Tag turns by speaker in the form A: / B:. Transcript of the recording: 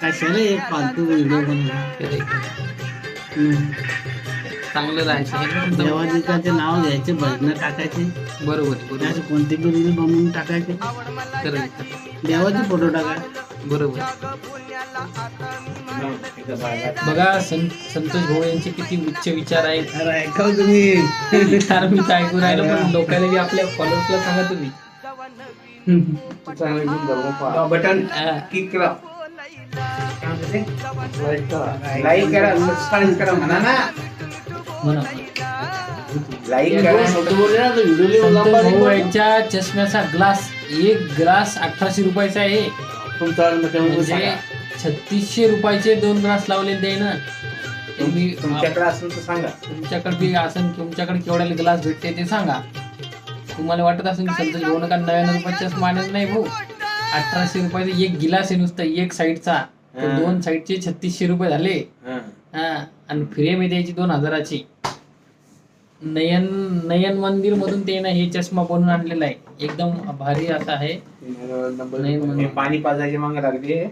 A: कशाला एक फालतू व्हिडिओ बनवला.
B: चांगलं राहायचं.
A: देवादिकाचे नाव घ्यायचे, भजन टाकायचे,
B: बरोबर बरोबर.
A: असे कोणते बी रील बनवून टाकायचे, देवाचे फोटो टाका.
B: बरोबर. बघा संतोष भाऊ यांचे किती उच्च विचार आहेत.
A: अरे ऐकाव तुम्ही.
B: कारण मी काय ऐकून राहिलो, पण लोकांना बी आपल्या फॉलोअर्सला सांगा तुम्ही.
C: बटन क्लिक करा, लाईक करा, सबस्क्राईब करा म्हणा ना.
B: म्हणा.
C: लाईक करा.
B: संतोष भाऊ यांच्या चष्म्याचा ग्लास, एक ग्लास 1800 रुपयाचा आहे. म्हणजे 3600 रुपयाचे 2 ग्लास लावलेले ते ना. तुम्ही
C: तुमच्याकडे असेल तर सांगा.
B: तुमच्याकडे बी असेल, तुमच्याकडे केवढ्याला ग्लास भेटते ते सांगा. तुम्हाला वाटत असेल की संतोष भाऊ नका 99 रुपयाच्या मानत नाही भाऊ. 1800 रुपयाचा एक गिलास आहे नुसता, एक साईडचा. 2 साईडचे 3600 रुपये झाले. आणि फ्रेम आहे त्याची 2000ची. नयन मंदिर मधून ते ना हे चष्मा बनवून आणलेला आहे. एकदम भारी असा आहे.
C: पाणी पाजायचे मागे लागले.